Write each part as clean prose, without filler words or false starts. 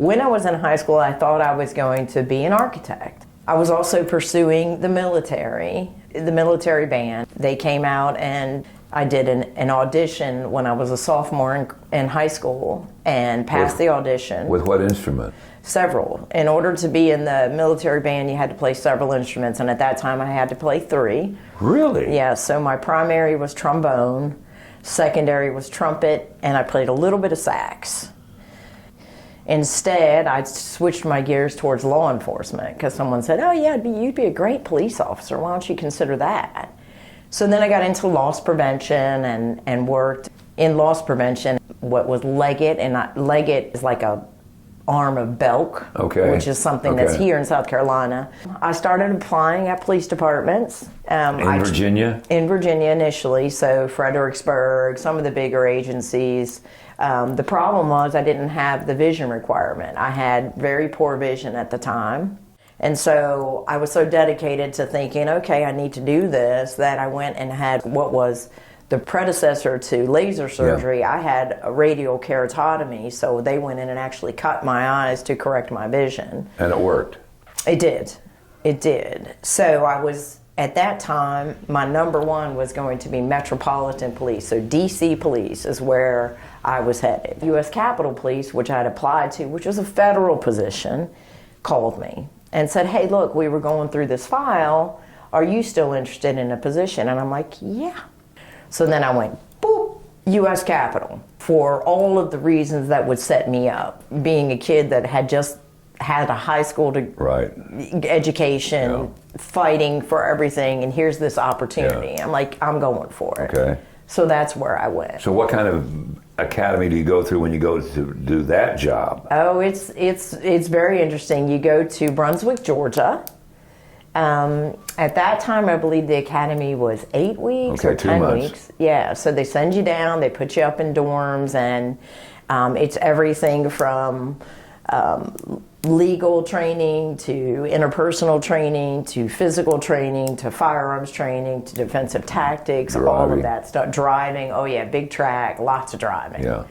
When I was in high school, I thought I was going to be an architect. I was also pursuing the military band. They came out and I did an audition when I was a sophomore in high school and passed the audition. With what instrument? Several. In order to be in the military band, you had to play several instruments, and at that time I had to play 3. Really? Yeah, so my primary was trombone, secondary was trumpet, and I played a little bit of sax. Instead, I switched my gears towards law enforcement because someone said, oh yeah, you'd be a great police officer, why don't you consider that? So then I got into loss prevention and worked in loss prevention, what was Leggett, and Leggett is like a arm of Belk, which is something that's here in South Carolina. I started applying at police departments. In Virginia? In Virginia initially, so Fredericksburg, some of the bigger agencies. The problem was I didn't have the vision requirement. I had very poor vision at the time. And so I was so dedicated to thinking, okay, I need to do this, that I went and had what was the predecessor to laser surgery. I had a radial keratotomy, so they went in and actually cut my eyes to correct my vision. And it worked? It did. It did. So I was, at that time, my number one was going to be Metropolitan Police. So DC Police is where I was headed. U.S. Capitol Police, which I had applied to, which was a federal position, called me and said, hey, look, we were going through this file. Are you still interested in a position? And I'm like, yeah. So then I went, boop, U.S. Capitol, for all of the reasons that would set me up. Being a kid that had just had a high school education, fighting for everything, and here's this opportunity. I'm like, I'm going for it. Okay. So that's where I went. So what kind of academy do you go through when you go to do that job? Oh, it's very interesting. You go to Brunswick, Georgia. At that time, I believe the academy was 8 weeks or 10 weeks. Yeah, so they send you down, they put you up in dorms, and it's everything from legal training to interpersonal training to physical training to firearms training to defensive tactics, all of that stuff. Driving, oh yeah, big track, lots of driving. Yeah.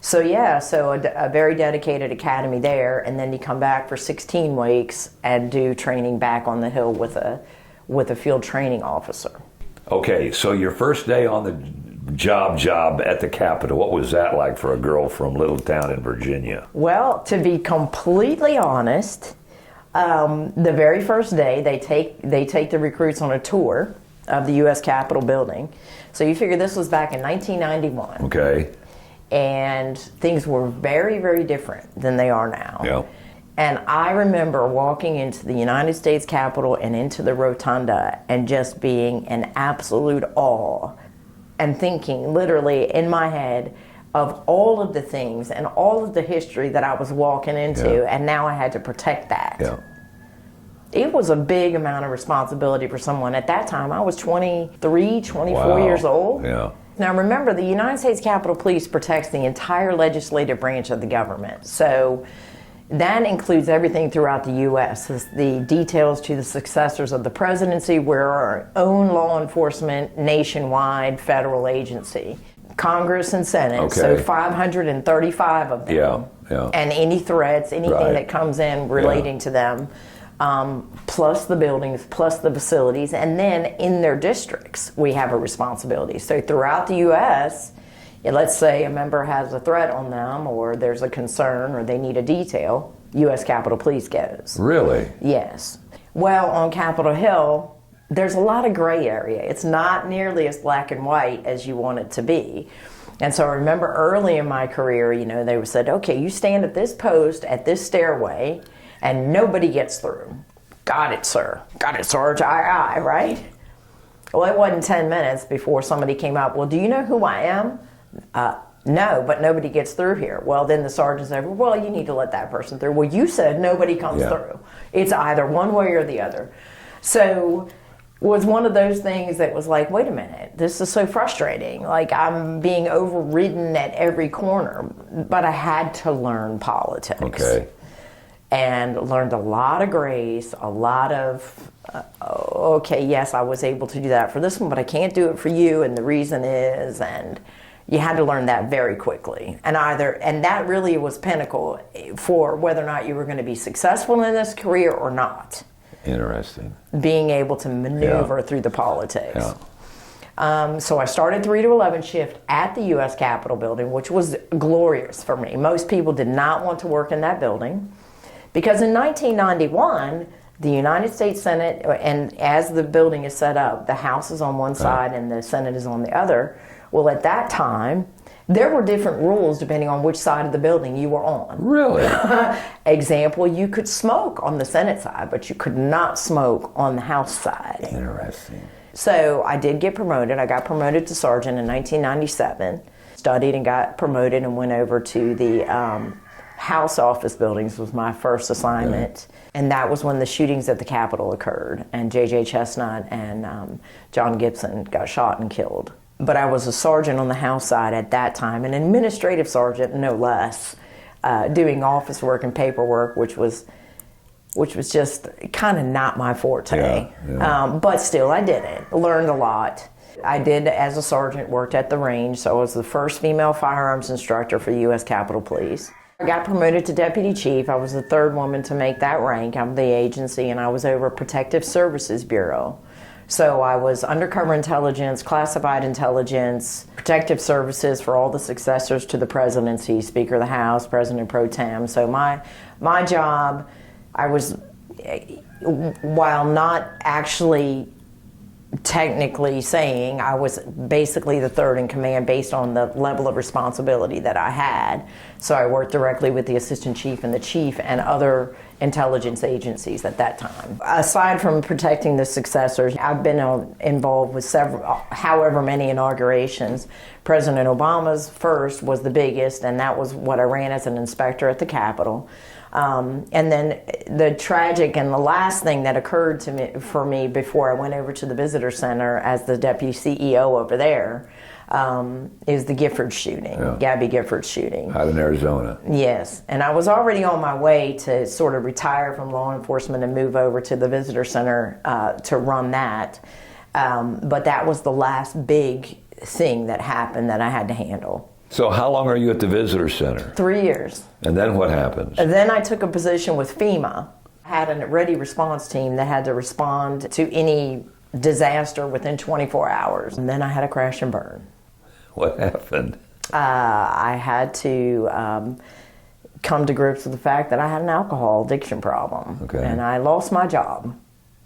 So a very dedicated academy there, and then you come back for 16 weeks and do training back on the Hill with a field training officer. Okay, so your first day on the job at the Capitol, what was that like for a girl from little town in Virginia? Well, to be completely honest, the very first day they take the recruits on a tour of the U.S. Capitol building. So you figure this was back in 1991. Okay. And things were very, very different than they are now. Yeah. And I remember walking into the United States Capitol and into the rotunda and just being in absolute awe and thinking literally in my head of all of the things and all of the history that I was walking into, and now I had to protect that. Yeah. It was a big amount of responsibility for someone. At that time, I was 23, 24 years old. Yeah. Now remember, the United States Capitol Police protects the entire legislative branch of the government. So that includes everything throughout the U.S. The details to the successors of the presidency. We're our own law enforcement nationwide federal agency. Congress and Senate, so 535 of them. Yeah. And any threats, anything that comes in relating to them. Plus the buildings, plus the facilities, and then in their districts, we have a responsibility. So throughout the U.S., let's say a member has a threat on them, or there's a concern, or they need a detail, U.S. Capitol Police goes. Really? Yes. Well, on Capitol Hill, there's a lot of gray area. It's not nearly as black and white as you want it to be. And so I remember early in my career, they said, okay, you stand at this post, at this stairway, and nobody gets through. Got it, sir. Got it, Sarge. Aye, right? Well, it wasn't 10 minutes before somebody came up. Well, do you know who I am? No, but nobody gets through here. Well, then the sergeant said, well, you need to let that person through. Well, you said nobody comes through. It's either one way or the other. So it was one of those things that was like, wait a minute, this is so frustrating. Like, I'm being overridden at every corner. But I had to learn politics. Okay. And learned a lot of grace, a lot of, okay, yes, I was able to do that for this one, but I can't do it for you, and the reason is, and You had to learn that very quickly. And that really was pinnacle for whether or not you were going to be successful in this career or not. Interesting. Being able to maneuver through the politics. Yeah. So I started 3 to 11 shift at the U.S. Capitol building, which was glorious for me. Most people did not want to work in that building because in 1991, the United States Senate, and as the building is set up, the House is on one side and the Senate is on the other. Well, at that time, there were different rules depending on which side of the building you were on. Really? Example, you could smoke on the Senate side, but you could not smoke on the House side. Interesting. So I did get promoted. I got promoted to sergeant in 1997, studied and got promoted and went over to the House office buildings was my first assignment. Yeah. And that was when the shootings at the Capitol occurred, and J.J. Chestnut and John Gibson got shot and killed. But I was a sergeant on the House side at that time, an administrative sergeant, no less, doing office work and paperwork, which was just kind of not my forte. Yeah. But still, I did it. Learned a lot. I did, as a sergeant, worked at the range, so I was the first female firearms instructor for the U.S. Capitol Police. I got promoted to deputy chief. I was the third woman to make that rank of the agency, and I was over Protective Services Bureau. So I was undercover intelligence, classified intelligence, protective services for all the successors to the presidency, Speaker of the House, President Pro Tem. So my job, I was, while not actually technically saying, I was basically the third in command based on the level of responsibility that I had. So I worked directly with the assistant chief and the chief and other intelligence agencies at that time. Aside from protecting the successors, I've been involved with however many inaugurations. President Obama's first was the biggest, and that was what I ran as an inspector at the Capitol. And then the tragic and the last thing that occurred for me before I went over to the visitor center as the deputy CEO over there is the Gifford shooting, Gabby Gifford shooting. Out in Arizona. Yes, and I was already on my way to sort of retire from law enforcement and move over to the visitor center to run that. But that was the last big thing that happened that I had to handle. So how long are you at the visitor center? 3 years. And then what happens? And then I took a position with FEMA. I had a ready response team that had to respond to any disaster within 24 hours. And then I had a crash and burn. What happened? I had to come to grips with the fact that I had an alcohol addiction problem. Okay. And I lost my job.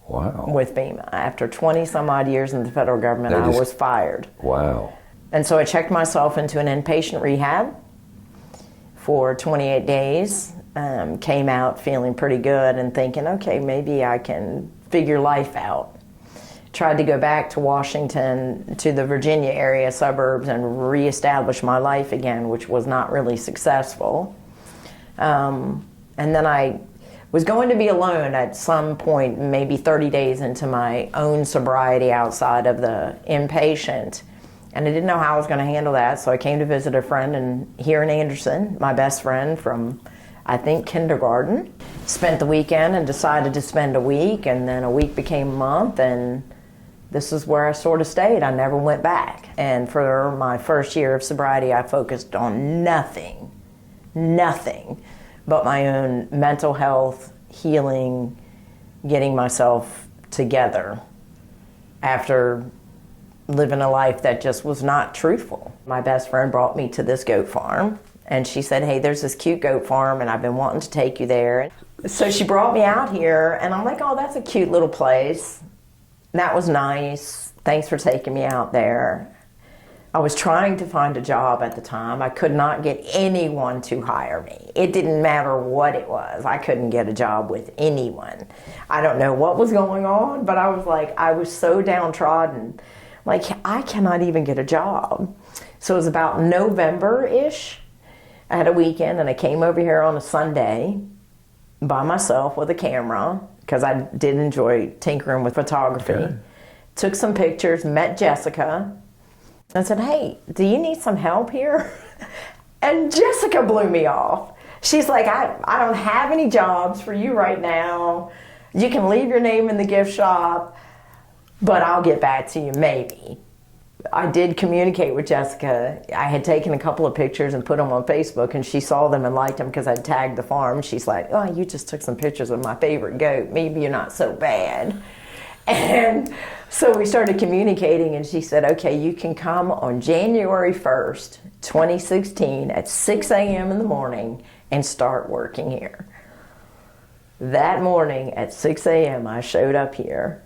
Wow. With FEMA. After 20 some odd years in the federal government, I was fired. Wow. And so I checked myself into an inpatient rehab for 28 days, came out feeling pretty good and thinking, okay, maybe I can figure life out. Tried to go back to Washington, to the Virginia area suburbs, and reestablish my life again, which was not really successful. And then I was going to be alone at some point, maybe 30 days into my own sobriety outside of the inpatient. And I didn't know how I was going to handle that, so I came to visit a friend here in Anderson, my best friend from, I think, kindergarten. Spent the weekend and decided to spend a week, and then a week became a month, and this is where I sort of stayed. I never went back. And for my first year of sobriety, I focused on nothing but my own mental health, healing, getting myself together after living a life that just was not truthful. My best friend brought me to this goat farm, and she said, hey, there's this cute goat farm, and I've been wanting to take you there. So she brought me out here, and I'm like, oh, that's a cute little place. That was nice. Thanks for taking me out there. I was trying to find a job at the time. I could not get anyone to hire me. It didn't matter what it was. I couldn't get a job with anyone. I don't know what was going on, but I was so downtrodden. Like, I cannot even get a job. So it was about November-ish. I had a weekend, and I came over here on a Sunday by myself with a camera, because I did enjoy tinkering with photography. Okay. Took some pictures, met Jessica, and said, hey, do you need some help here? And Jessica blew me off. She's like, I don't have any jobs for you right now. You can leave your name in the gift shop, but I'll get back to you maybe. I did communicate with Jessica. I had taken a couple of pictures and put them on Facebook, and she saw them and liked them because I tagged the farm. She's like, oh, you just took some pictures of my favorite goat. Maybe you're not so bad. And so we started communicating, and she said, okay, you can come on January 1st, 2016 at 6 a.m. in the morning and start working here. That morning at 6 a.m. I showed up here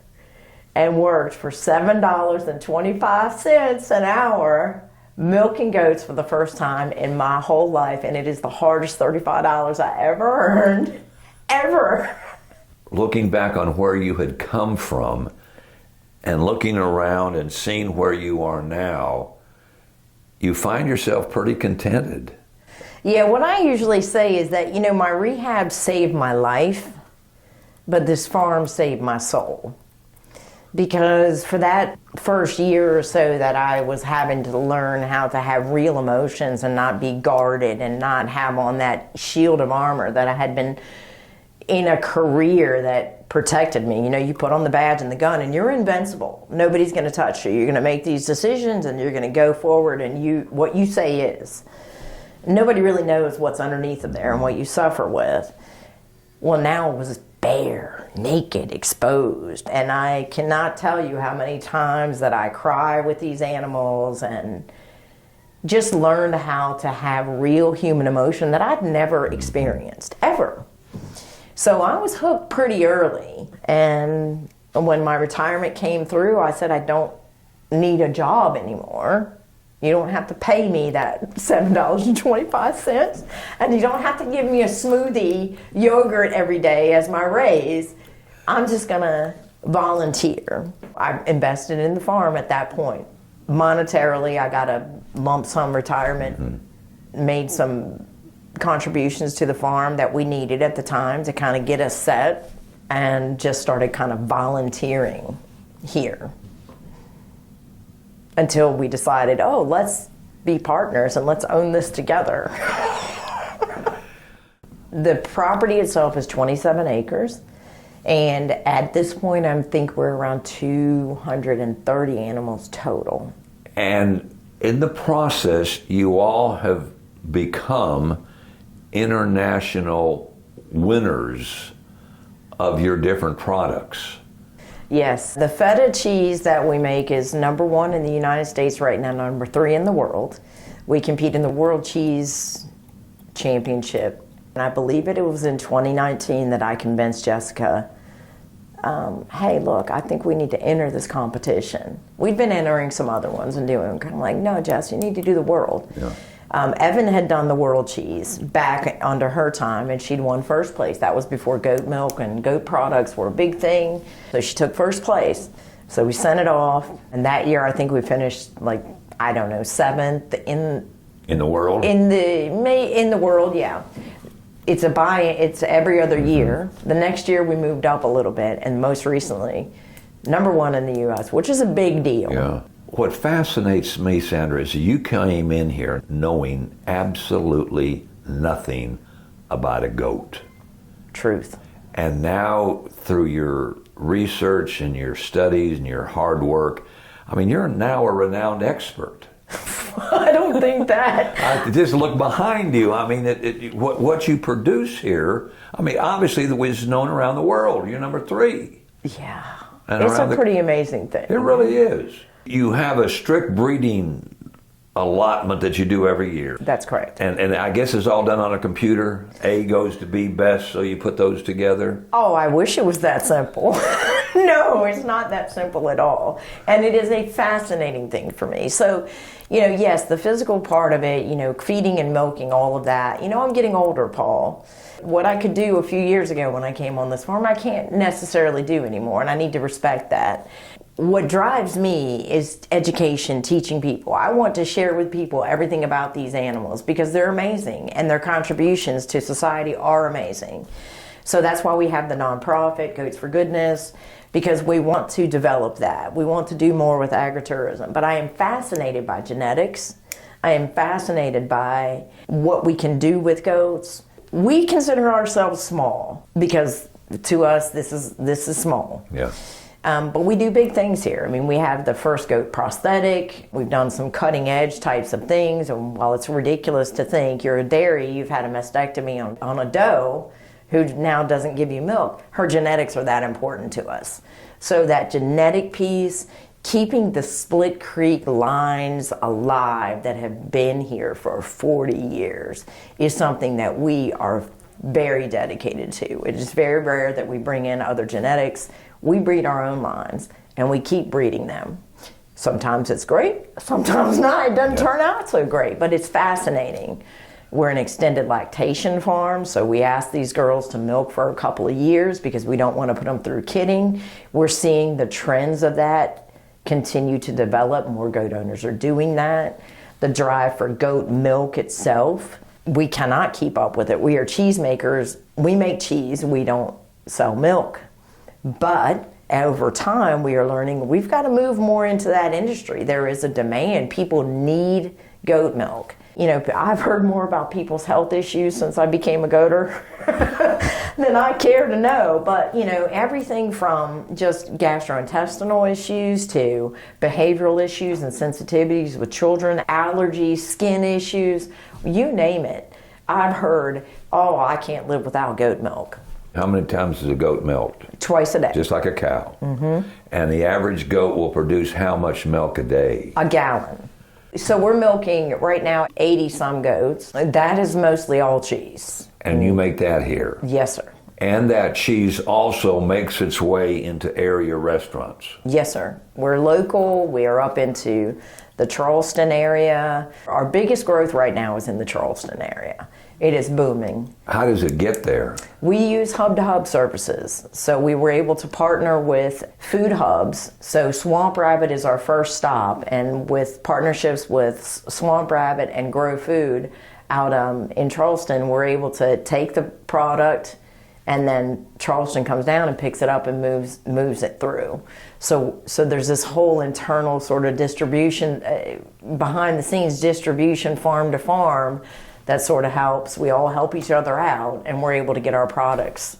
and worked for $7.25 an hour milking goats for the first time in my whole life, and it is the hardest $35 I ever earned, ever. Looking back on where you had come from and looking around and seeing where you are now, you find yourself pretty contented. Yeah, what I usually say is that, my rehab saved my life, but this farm saved my soul. Because for that first year or so that I was having to learn how to have real emotions and not be guarded and not have on that shield of armor that I had been in a career that protected me. You put on the badge and the gun and you're invincible. Nobody's going to touch you. You're going to make these decisions and you're going to go forward, and what you say is. Nobody really knows what's underneath of there and what you suffer with. Well, now it was bare, naked, exposed. And I cannot tell you how many times that I cry with these animals and just learned how to have real human emotion that I'd never experienced, ever. So I was hooked pretty early. And when my retirement came through, I said, I don't need a job anymore. You don't have to pay me that $7.25, and you don't have to give me a smoothie yogurt every day as my raise. I'm just gonna volunteer. I invested in the farm at that point. Monetarily, I got a lump sum retirement, made some contributions to the farm that we needed at the time to kind of get us set, and just started kind of volunteering here. Until we decided, let's be partners and let's own this together. The property itself is 27 acres. And at this point, I think we're around 230 animals total. And in the process, you all have become international winners of your different products. Yes, the feta cheese that we make is number 1 in the United States right now, number 3 in the world. We compete in the World Cheese Championship. And I believe it was in 2019 that I convinced Jessica, hey, look, I think we need to enter this competition. We'd been entering some other ones and doing kind of like, no, Jess, you need to do the world. Yeah. Evan had done the world cheese back under her time, and she'd won first place. That was before goat milk and goat products were a big thing. So she took first place. So we sent it off, and that year I think we finished 7th in the world. In the world, yeah. It's every other year. The next year we moved up a little bit, and most recently, number 1 in the U.S., which is a big deal. Yeah. What fascinates me, Sandra, is you came in here knowing absolutely nothing about a goat. Truth. And now, through your research and your studies and your hard work, you're now a renowned expert. I don't think that. Just look behind you. What you produce here, obviously the is known around the world. You're number 3. Yeah. And it's a pretty amazing thing. It really is. You have a strict breeding allotment that you do every year. That's correct. And I guess it's all done on a computer. A goes to B best, so you put those together. Oh, I wish it was that simple. No, it's not that simple at all. And it is a fascinating thing for me. So, yes, the physical part of it, feeding and milking, all of that. I'm getting older, Paul. What I could do a few years ago when I came on this farm, I can't necessarily do anymore, and I need to respect that. What drives me is education, teaching people. I want to share with people everything about these animals because they're amazing and their contributions to society are amazing. So that's why we have the nonprofit, Goats for Goodness, because we want to develop that. We want to do more with agritourism. But I am fascinated by genetics. I am fascinated by what we can do with goats. We consider ourselves small because to us this is small. Yeah. But we do big things here. I mean, we have the first goat prosthetic. We've done some cutting edge types of things. And while it's ridiculous to think you're a dairy, you've had a mastectomy on a doe who now doesn't give you milk, her genetics are that important to us. So that genetic piece, keeping the Split Creek lines alive that have been here for 40 years is something that we are very dedicated to. It is very rare that we bring in other genetics. We breed our own lines, and we keep breeding them. Sometimes it's great, sometimes not. It doesn't turn out so great, but it's fascinating. We're an extended lactation farm, so we ask these girls to milk for a couple of years because we don't want to put them through kidding. We're seeing the trends of that continue to develop. More goat owners are doing that. The drive for goat milk itself, we cannot keep up with it. We are cheese makers. We make cheese. We don't sell milk. But over time, we are learning we've got to move more into that industry. There is a demand. People need goat milk. You know, I've heard more about people's health issues since I became a goater than I care to know. But, you know, everything from just gastrointestinal issues to behavioral issues and sensitivities with children, allergies, skin issues, you name it. I've heard, oh, I can't live without goat milk. How many times is a goat milked? Twice a day. Just like a cow. Mm-hmm. And the average goat will produce how much milk a day? A gallon. So we're milking right now 80 some goats. That is mostly all cheese. And you make that here? Yes, sir. And that cheese also makes its way into area restaurants? Yes, sir. We're local. We are up into the Charleston area. Our biggest growth right now is in the Charleston area. It is booming. How does it get there? We use hub-to-hub services. So we were able to partner with food hubs. So Swamp Rabbit is our first stop, and with partnerships with Swamp Rabbit and Grow Food out in Charleston, we're able to take the product, and then Charleston comes down and picks it up and moves it through. So there's this whole internal sort of distribution, behind the scenes distribution, farm to farm, that sort of helps. We all help each other out, and we're able to get our products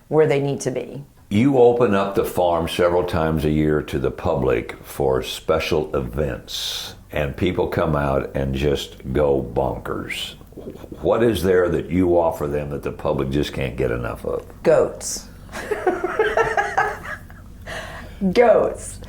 where they need to be. You open up the farm several times a year to the public for special events, and people come out and just go bonkers. What is there that you offer them that the public just can't get enough of? Goats. Goats.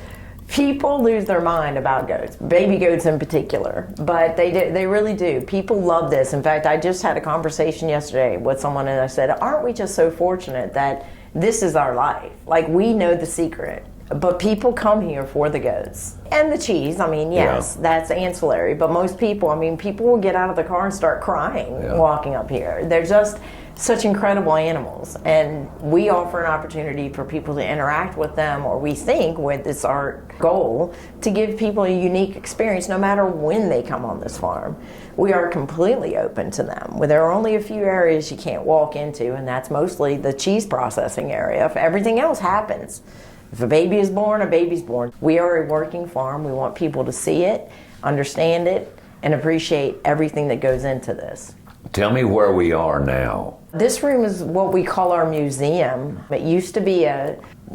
People lose their mind about goats, baby goats in particular, but they really do. People love this. In fact, I just had a conversation yesterday with someone, and I said, aren't we just so fortunate that this is our life? Like, we know the secret, but people come here for the goats. And the cheese, I mean, yes, that's ancillary, but most people, I mean, people will get out of the car and start crying walking up here. They're just such incredible animals, and we offer an opportunity for people to interact with them, or we think it's our goal to give people a unique experience no matter when they come on this farm. We are completely open to them. There are only a few areas you can't walk into, and that's mostly the cheese processing area. If everything else happens, if a baby is born, a baby's born. We are a working farm. We want people to see it, understand it, and appreciate everything that goes into this. Tell me where we are now. This room is what we call our museum. It used to be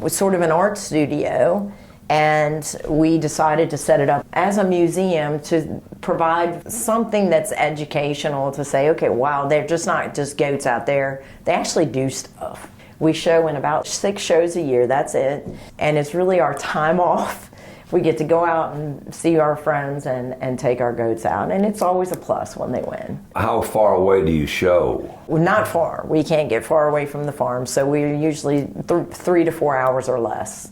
sort of an art studio, and we decided to set it up as a museum to provide something that's educational, to say, okay, wow, they're just not just goats out there. They actually do stuff. We show in about 6 shows a year, that's it. And it's really our time off. We get to go out and see our friends and take our goats out, and it's always a plus when they win. How far away do you show? Well, not far. We can't get far away from the farm, so we're usually 3 to 4 hours or less.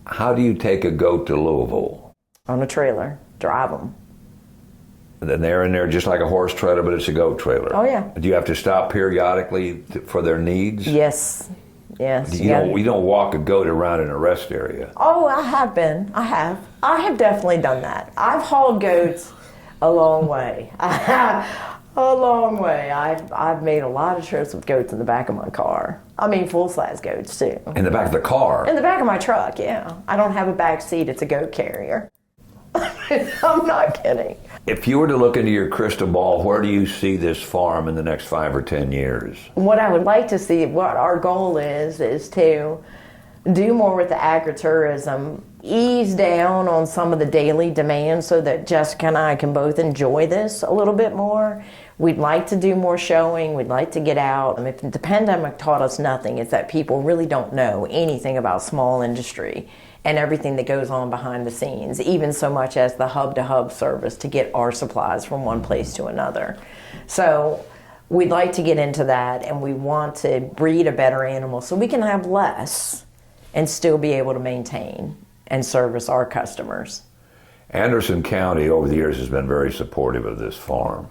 How do you take a goat to Louisville? On a trailer, drive them. Then they're in there just like a horse trailer, but it's a goat trailer. Oh, yeah. Do you have to stop periodically for their needs? Yes. Yes. You don't walk a goat around in a rest area. Oh, I have been. I have definitely done that. I've hauled goats a long way. A long way. I've made a lot of trips with goats in the back of my car. I mean, full-size goats, too. In the back of the car? In the back of my truck, yeah. I don't have a back seat. It's a goat carrier. I'm not kidding. If you were to look into your crystal ball, where do you see this farm in the next 5 or 10 years? What I would like to see, what our goal is to do more with the agritourism, ease down on some of the daily demands so that Jessica and I can both enjoy this a little bit more. We'd like to do more showing. We'd like to get out. If the pandemic taught us nothing, it's that people really don't know anything about small industry and everything that goes on behind the scenes, even so much as the hub-to-hub service to get our supplies from one place to another. So we'd like to get into that, and we want to breed a better animal so we can have less and still be able to maintain and service our customers. Anderson County over the years has been very supportive of this farm.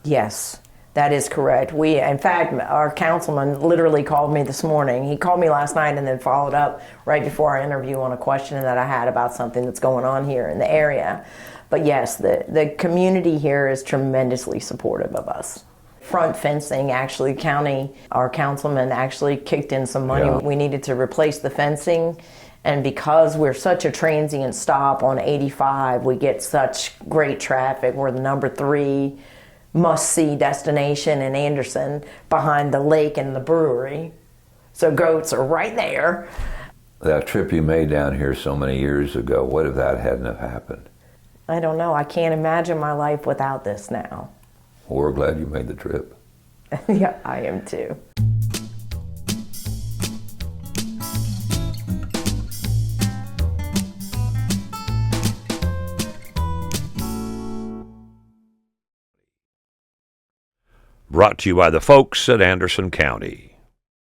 Yes, that is correct. In fact, our councilman literally called me this morning. He called me last night and then followed up right before our interview on a question that I had about something that's going on here in the area. But yes, the community here is tremendously supportive of us. Front fencing, actually, our councilman actually kicked in some money. Yeah. We needed to replace the fencing, and because we're such a transient stop on 85, we get such great traffic. We're the number 3 must-see destination in Anderson, behind the lake and the brewery. So goats are right there. That trip you made down here so many years ago, what if that hadn't have happened? I don't know. I can't imagine my life without this now. Well, we're glad you made the trip. Yeah, I am too. Brought to you by the folks at Anderson County.